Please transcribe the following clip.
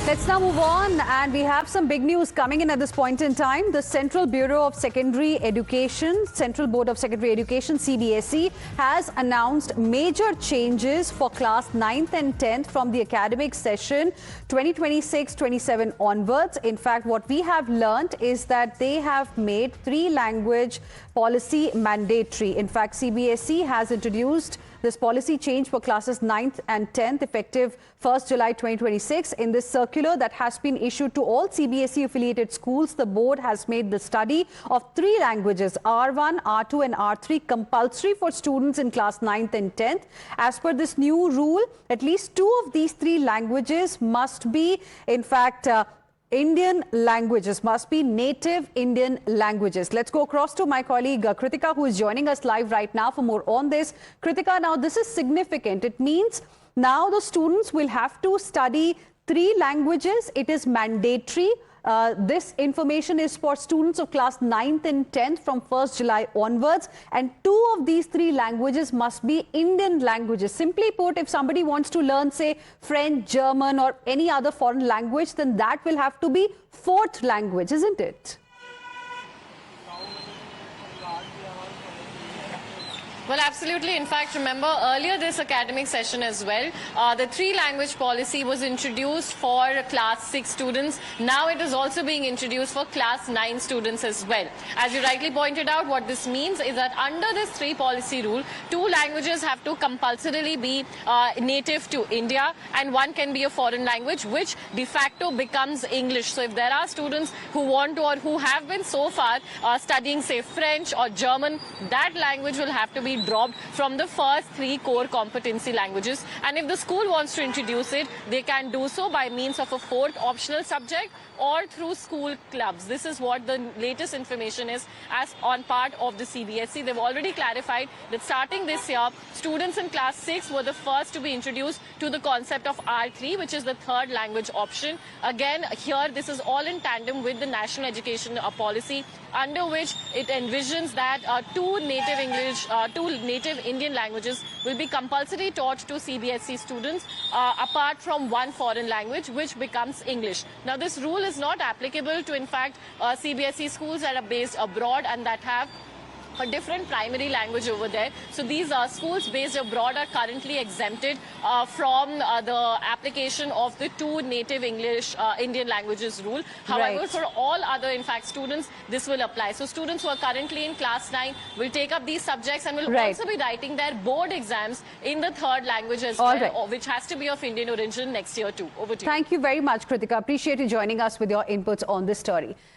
Let's now move on, and we have some big news coming in at this point in time. The Central Bureau of Secondary Education, Central Board of Secondary Education, CBSE, has announced major changes for class 9th and 10th from the academic session 2026-27 onwards. In fact, what we have learnt is that they have made 3-language policy mandatory. In fact, CBSE has introduced this policy change for classes 9th and 10th effective 1st July 2026. In this circular that has been issued to all CBSE affiliated schools, the board has made the study of 3 languages, R1, R2 and R3, compulsory for students in class 9th and 10th. As per this new rule, at least 2 of these 3 languages must be, in fact, Indian languages, must be native Indian languages. Let's go across to my colleague Kritika, who is joining us live right now for more on this. Kritika, now this is significant. It means now the students will have to study 3 languages. It is mandatory. This information is for students of class 9th and 10th from 1st July onwards. And 2 of these 3 languages must be Indian languages. Simply put, if somebody wants to learn, say, French, German or any other foreign language, then that will have to be 4th language, isn't it? Well, absolutely. In fact, remember earlier this academic session as well, the 3-language policy was introduced for class 6 students. Now it is also being introduced for class 9 students as well. As you rightly pointed out, what this means is that under this 3 policy rule, 2 languages have to compulsorily be native to India and 1 can be a foreign language, which de facto becomes English. So if there are students who want to or who have been so far studying, say, French or German, that language will have to be dropped from the first 3 core competency languages. And if the school wants to introduce it, they can do so by means of a 4th optional subject or through school clubs. This is what the latest information is as on part of the CBSE. They've already clarified that starting this year, students in class 6 were the first to be introduced to the concept of R3, which is the 3rd language option. Again, here this is all in tandem with the national education policy, under which it envisions that 2 native Indian languages will be compulsory taught to CBSE students apart from 1 foreign language, which becomes English. Now, this rule is not applicable to, in fact, CBSE schools that are based abroad and that have a different primary language over there. So these schools based abroad are currently exempted from the application of the 2 native Indian languages rule. However, Right. for all other, in fact, students, this will apply. So students who are currently in class 9 will take up these subjects and will Right. also be writing their board exams in the 3rd language as All well, right. which has to be of Indian origin next year too. Over to you. Thank you very much, Kritika. Appreciate you joining us with your inputs on this story.